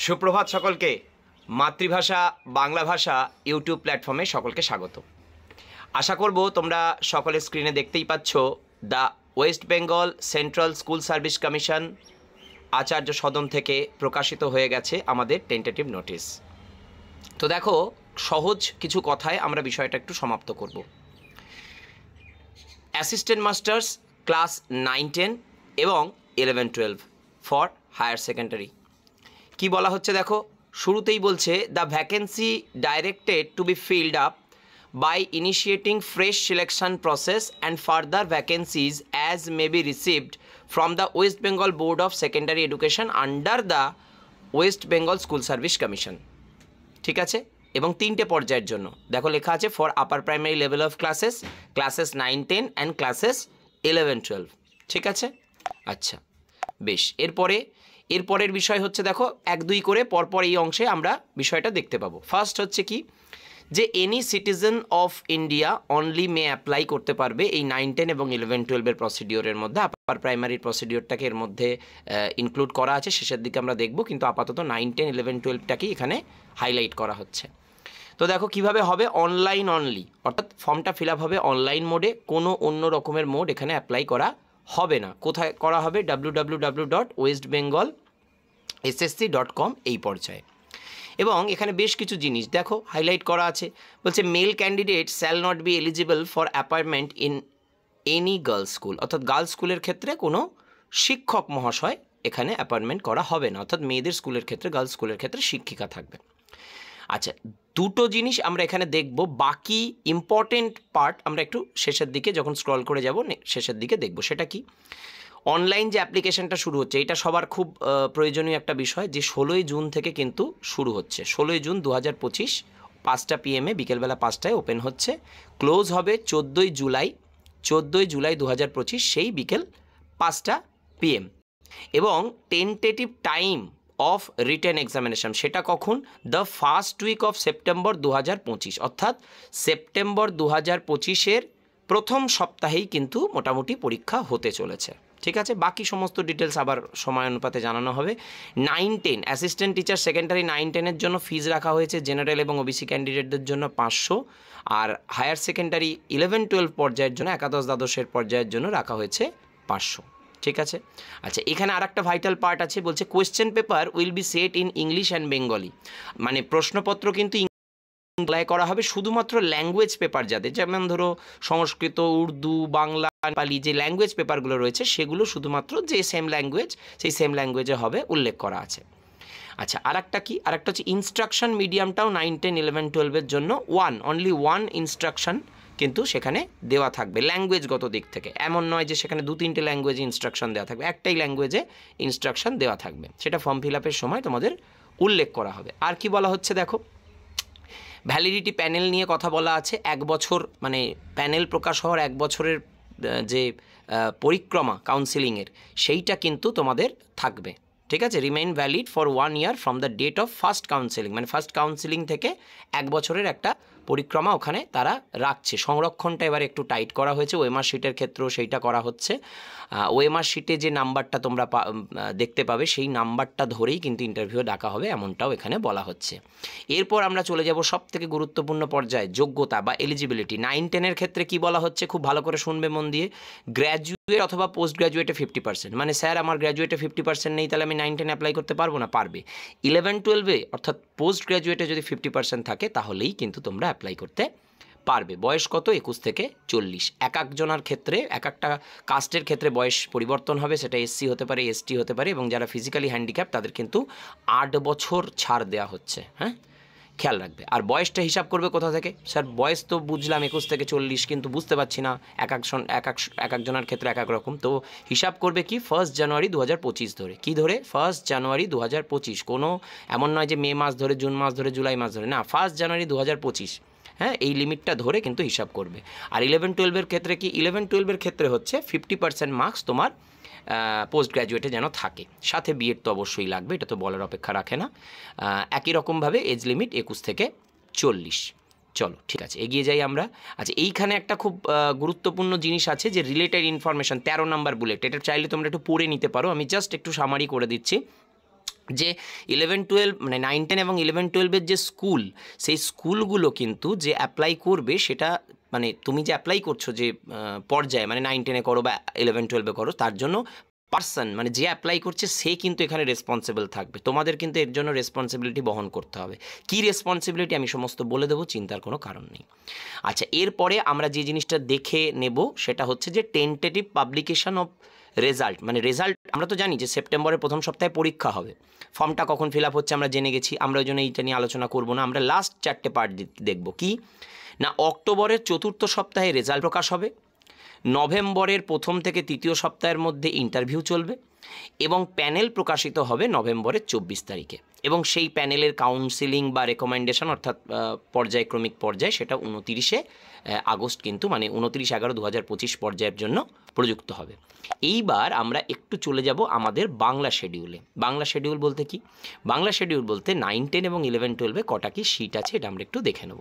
সুপ্রভাত সকলকে। মাতৃভাষা বাংলা ভাষা ইউটিউব প্ল্যাটফর্মে সকলকে স্বাগত। আশা করব তোমরা সকলে স্ক্রিনে দেখতেই পাচ্ছ the West Bengal Central School Service Commission Acharya Sadan থেকে প্রকাশিত হয়ে গেছে আমাদের টেন্টেটিভ নোটিশ। তো দেখো, সহজ কিছু কথায় আমরা বিষয়টা একটু সমাপ্ত করব। অ্যাসিস্ট্যান্ট মাস্টার্স ক্লাস 9-10 এবং 11-12 ফর হায়ার সেকেন্ডারি। কি বলা হচ্ছে দেখো, শুরুতেই বলছে the vacancy directed to be filled up by initiating fresh selection process and further vacancies as may be received from the West Bengal Board of Secondary Education under the West Bengal School Service Commission. ঠিক আছে, এবং 3টে পর্যায়ের জন্য দেখো লেখা আছে for upper primary level of classes 9-10 and classes 11-12। ঠিক আছে, আচ্ছা বেশ। এরপরের বিষয় হচ্ছে দেখো 1-2 করে পরপর এই অংশে আমরা বিষয়টা দেখতে পাবো। ফার্স্ট হচ্ছে কি, যে any citizen of India only may apply করতে পারবে এই 9-10 এবং 11-12 প্রসিডিওরের মধ্যে। আপার প্রাইমারির প্রসিডিওরটাকে এর মধ্যে ইনক্লুড করা আছে, শেষের দিকে আমরা দেখব, কিন্তু আপাতত 9-10 11-12টাকেই এখানে হাইলাইট করা হচ্ছে। তো দেখো কিভাবে হবে, অনলাইন অনলি, অর্থাৎ ফর্মটা ফিল আপ হবে অনলাইন মোডে, কোনো অন্য রকমের মোড এখানে অ্যাপ্লাই করা হবে না। কোথায় করা হবে, www.westbengalssc.com এই পর্যায়ে। এবং এখানে বেশ কিছু জিনিস দেখো হাইলাইট করা আছে। বলছে male candidate shall not be eligible for appointment in any girls school, অর্থাৎ গার্লস স্কুলের ক্ষেত্রে কোনো শিক্ষক মহাশয় এখানে অ্যাপয়েন্টমেন্ট করা হবে না, অর্থাৎ মেয়েদের স্কুলের ক্ষেত্রে, গার্লস স্কুলের ক্ষেত্রে শিক্ষিকা থাকবে। আচ্ছা, দুটো জিনিস আমরা এখানে দেখব, বাকি ইম্পর্টেন্ট পার্ট আমরা একটু শেষের দিকে যখন স্ক্রল করে যাব শেষের দিকে দেখব। সেটা কি, অনলাইন যে অ্যাপ্লিকেশনটা শুরু হচ্ছে, এটা সবার খুব প্রয়োজনীয় একটা বিষয়, যে 16ই জুন থেকে কিন্তু শুরু হচ্ছে। 16ই জুন 2025 5টা PM বিকেলবেলা 5টায় ওপেন হচ্ছে, ক্লোজ হবে 14ই জুলাই 2025 সেই বিকেল 5টা PM। এবং tentative time of written examination সেটা কখন, the first week of September 2025, অর্থাৎ সেপ্টেম্বর 2025-এর প্রথম সপ্তাহেই কিন্তু মোটামুটি পরীক্ষা হতে চলেছে। ঠিক আছে, বাকি সমস্ত ডিটেলস আবার সময় অনুপাতে জানানো হবে। 9-10 অ্যাসিস্ট্যান্ট টিচার সেকেন্ডারি 9-10-এর জন্য ফিজ রাখা হয়েছে জেনারেল এবং ওবিসি ক্যান্ডিডেটদের জন্য 500, আর হায়ার সেকেন্ডারি 11-12 পর্যায়ের জন্য একাদশ দ্বাদশের পর্যায়ের জন্য রাখা হয়েছে 500। ঠিক আছে, আচ্ছা এখানে আর একটা ভাইটাল পার্ট আছে, বলছে question paper will be set in English and Bengali, মানে প্রশ্নপত্র কিন্তু ইংলায় করা হবে, শুধুমাত্র ল্যাঙ্গুয়েজ পেপার যাদের, যেমন ধরো সংস্কৃত, উর্দু, বাংলা, নেপালি যে ল্যাঙ্গুয়েজ পেপারগুলো রয়েছে সেগুলো শুধুমাত্র যে সেম ল্যাঙ্গুয়েজ সেই সেম ল্যাঙ্গুয়েজে হবে উল্লেখ করা আছে। আচ্ছা আরেকটা কি, আরেকটা হচ্ছে ইনস্ট্রাকশন মিডিয়ামটাও 9-10 11-12-এর জন্য অনলি ওয়ান ইনস্ট্রাকশন কিন্তু সেখানে দেওয়া থাকবে ল্যাঙ্গুয়েজগত দিক থেকে। এমন নয় যে সেখানে 2-3টে ল্যাঙ্গুয়েজে ইনস্ট্রাকশন দেওয়া থাকবে, একটাই ল্যাঙ্গুয়েজে ইনস্ট্রাকশন দেওয়া থাকবে, সেটা ফর্ম ফিল আপের সময় তোমাদের উল্লেখ করা হবে। আর কি বলা হচ্ছে দেখো, ভ্যালিডিটি প্যানেল নিয়ে কথা বলা আছে। 1 বছর, মানে প্যানেল প্রকাশ হওয়ার 1 বছরের যে পরিক্রমা কাউন্সিলিংয়ের সেইটা কিন্তু তোমাদের থাকবে। ঠিক আছে, remain valid for 1 year from the date of first counselling, মানে ফার্স্ট কাউন্সিলিং থেকে 1 বছরের একটা পরিক্রমা ওখানে তারা রাখছে। সংরক্ষণটা এবার একটু টাইট করা হয়েছে, ওএমআর শিটের ক্ষেত্রেও সেইটা করা হচ্ছে। ওএমআর শিটে যে নাম্বারটা তোমরা দেখতে পাবে সেই নাম্বারটা ধরেই কিন্তু ইন্টারভিউ ডাকা হবে, এমনটাও এখানে বলা হচ্ছে। এরপর আমরা চলে যাব সবথেকে গুরুত্বপূর্ণ পর্যায়ে, যোগ্যতা বা এলিজিবিলিটি। 9-10-এর ক্ষেত্রে কি বলা হচ্ছে, খুব ভালো করে শুনবে মন দিয়ে, গ্র্যাজুয়েট অথবা পোস্ট গ্র্যাজুয়েটে 50%, মানে স্যার আমার গ্র্যাজুয়েটে 50% নেই, তাহলে আমি 9-10 অ্যাপ্লাই করতে পারবো না, পারবে। 11-12-এ অর্থাৎ পোস্ট গ্র্যাজুয়েটে যদি 50% থাকে তাহলেই কিন্তু তোমরা অ্যাপ্লাই করতে পারবে। বয়স কত, 21 থেকে 40। এক একজনের ক্ষেত্রে, এক একটা কাস্টের ক্ষেত্রে বয়স পরিবর্তন হবে, সেটা এসসি হতে পারে, এসটি হতে পারে, এবং যারা ফিজিক্যালি হ্যান্ডিক্যাপ তাদের কিন্তু 8 বছর ছাড় দেওয়া হচ্ছে। হ্যাঁ, খেয়াল রাখবে। আর বয়সটা হিসাব করবে কোথা থেকে, স্যার বয়স তো বুঝলাম 21 থেকে 40, কিন্তু বুঝতে পারছি না এক একজনের ক্ষেত্রে এক এক রকম। তো হিসাব করবে কি, 1 জানুয়ারি 2025 ধরে। কি ধরে, 1 জানুয়ারি 2025, কোনো এমন নয় যে মে মাস ধরে, জুন মাস ধরে, জুলাই মাস ধরে, না, 1 জানুয়ারি 2025। হ্যাঁ, এই লিমিটটা ধরে কিন্তু হিসাব করবে। আর 11-12-এর ক্ষেত্রে কি, 11-12-এর ক্ষেত্রে হচ্ছে 50% মার্কস তোমার পোস্ট গ্র্যাজুয়েটে যেন থাকে, সাথে বিএড তো অবশ্যই লাগবে, এটা তো বলার অপেক্ষা রাখে না। একই রকমভাবে এজ লিমিট 21 থেকে 40। চলো ঠিক আছে, এগিয়ে যাই আমরা। আচ্ছা, এইখানে একটা খুব গুরুত্বপূর্ণ জিনিস আছে, যে রিলেটেড ইনফরমেশন 13 নম্বর বুলেট, এটা চাইলে তোমরা একটু পড়ে নিতে পারো, আমি জাস্ট একটু সামারি করে দিচ্ছি। যে 11-12 মানে 9-10 এবং 11-12-এর যে স্কুল, সেই স্কুলগুলো কিন্তু যে অ্যাপ্লাই করবে সেটা মানে তুমি যে অ্যাপ্লাই করছো যে পর্যায়ে মানে 9-10-এ করো বা 11-12-এ করো, তার জন্য পার্সন মানে যে অ্যাপ্লাই করছে সে কিন্তু এখানে রেসপন্সিবল থাকবে। তোমাদের কিন্তু এর জন্য রেসপন্সিবিলিটি বহন করতে হবে। কী রেসপন্সিবিলিটি আমি সমস্ত বলে দেবো, চিন্তার কোনো কারণ নেই। আচ্ছা, এরপরে আমরা যে জিনিসটা দেখে নেব সেটা হচ্ছে যে টেন্টেটিভ পাবলিকেশন অফ রেজাল্ট। মানে রেজাল্ট আমরা তো জানি যে সেপ্টেম্বরের প্রথম সপ্তাহে পরীক্ষা হবে, ফর্মটা কখন ফিল আপ হচ্ছে আমরা জেনে গেছি, আমরা ওই জন্য এইটা নিয়ে আলোচনা করব না। আমরা লাস্ট 4টে পার্ট দেখব। কি না, অক্টোবরের চতুর্থ সপ্তাহে রেজাল্ট প্রকাশ হবে, নভেম্বরের প্রথম থেকে তৃতীয় সপ্তাহের মধ্যে ইন্টারভিউ চলবে এবং প্যানেল প্রকাশিত হবে নভেম্বরের 24 তারিখে, এবং সেই প্যানেলের কাউন্সিলিং বা রেকমেন্ডেশন অর্থাৎ পর্যায়ক্রমিক পর্যায় সেটা 29শে আগস্ট কিন্তু মানে 29/11/2025 পর্যায়ের জন্য প্রযুক্ত হবে। এইবার আমরা একটু চলে যাব আমাদের বাংলা শেডিউলে। বাংলা শেডিউল বলতে কি? বাংলা শেডিউল বলতে 9-10 এবং 11-12-এ কটা কি সিট আছে এটা আমরা একটু দেখে নেব।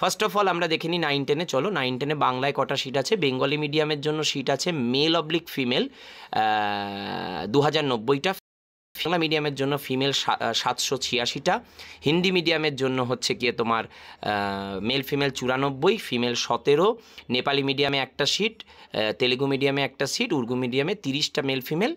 ফার্স্ট অফ অল আমরা দেখে নিই 9-10-এ। চলো, 9-10-এ বাংলায় কটা সিট আছে? বেঙ্গলি মিডিয়ামের জন্য সিট আছে মেল/ফিমেল 2090টা, বাংলা মিডিয়ামের জন্য ফিমেল 786টা, হিন্দি মিডিয়ামের জন্য হচ্ছে গিয়ে তোমার মেল ফিমেল 94, ফিমেল 17, নেপালি মিডিয়ামে একটা সিট, তেলেগু মিডিয়ামে একটা সিট, উর্দু মিডিয়ামে 30টা মেল ফিমেল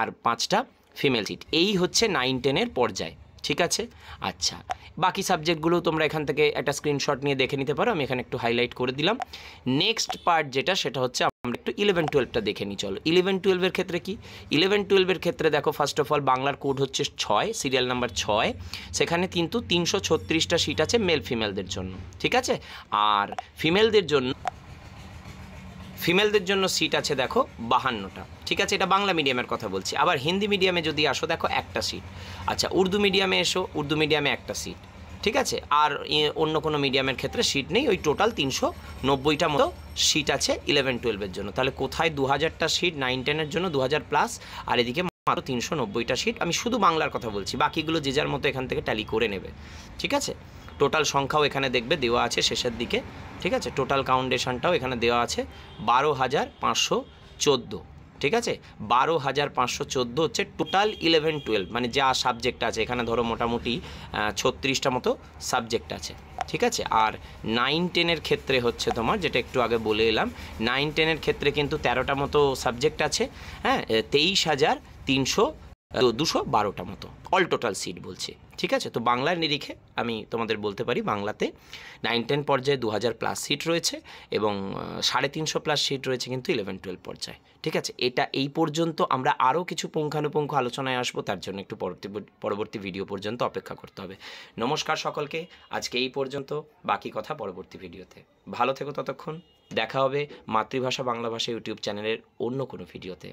আর 5টা ফিমেল সিট। এই হচ্ছে 9-10-এর পর্যায়, ঠিক আছে? আচ্ছা, বাকি সাবজেক্টগুলো তোমরা এখান থেকে একটা স্ক্রিনশট নিয়ে দেখে নিতে পারো, আমি এখানে একটু হাইলাইট করে দিলাম। নেক্সট পার্ট যেটা সেটা হচ্ছে আমরা একটু 11-12টা দেখে নিই। চলো, 11-12-এর ক্ষেত্রে কি? 11-12-এর ক্ষেত্রে দেখো, ফার্স্ট অফ অল বাংলার কোড হচ্ছে 6, সিরিয়াল নাম্বার 6। সেখানে কিন্তু 336টা সিট আছে মেল ফিমেলদের জন্য, ঠিক আছে? আর ফিমেলদের জন্য সিট আছে দেখো 52টা, ঠিক আছে? এটা বাংলা মিডিয়ামের কথা বলছি। আবার হিন্দি মিডিয়ামে যদি আসো দেখো একটা সিট। আচ্ছা, উর্দু মিডিয়ামে এসো, উর্দু মিডিয়ামে একটা সিট, ঠিক আছে? আর অন্য কোনো মিডিয়ামের ক্ষেত্রে সিট নেই। ওই টোটাল 390টা মতো সিট আছে 11-12-এর জন্য। তাহলে কোথায় 2000টা সিট 9-10-এর জন্য, 2000+, আর এদিকে মাত্র 390টা সিট। আমি শুধু বাংলার কথা বলছি, বাকিগুলো যে যার মতো এখান থেকে ট্যালি করে নেবে, ঠিক আছে? টোটাল সংখ্যাও এখানে দেখবে দেওয়া আছে শেষের দিকে, ঠিক আছে? টোটাল কাউন্টেশনটাও এখানে দেওয়া আছে 12,514, ঠিক আছে? 12,514 হচ্ছে টোটাল 11-12 মানে যা সাবজেক্ট আছে। এখানে ধরো মোটামুটি 36টা মতো সাবজেক্ট আছে, ঠিক আছে? আর 9-10-এর ক্ষেত্রে হচ্ছে তোমার, যেটা একটু আগে বলে এলাম, 9-10-এর ক্ষেত্রে কিন্তু 13টা মতো সাবজেক্ট আছে, হ্যাঁ, 23,212টা মতো অল টোটাল সিট বলছি, ঠিক আছে? তো বাংলার নিরিখে আমি তোমাদের বলতে পারি বাংলাতে 9-10 পর্যায়ে 2000+ সিট রয়েছে এবং 350+ সিট রয়েছে কিন্তু 11-12 পর্যায়ে, ঠিক আছে? এটা এই পর্যন্ত। আমরা আরও কিছু পুঙ্খানুপুঙ্খ আলোচনায় আসবো, তার জন্য একটু পরবর্তী ভিডিও পর্যন্ত অপেক্ষা করতে হবে। নমস্কার সকলকে, আজকে এই পর্যন্ত, বাকি কথা পরবর্তী ভিডিওতে। ভালো থেকো ততক্ষণ, দেখা হবে মাতৃভাষা বাংলা ভাষা ইউটিউব চ্যানেলের অন্য কোনো ভিডিওতে।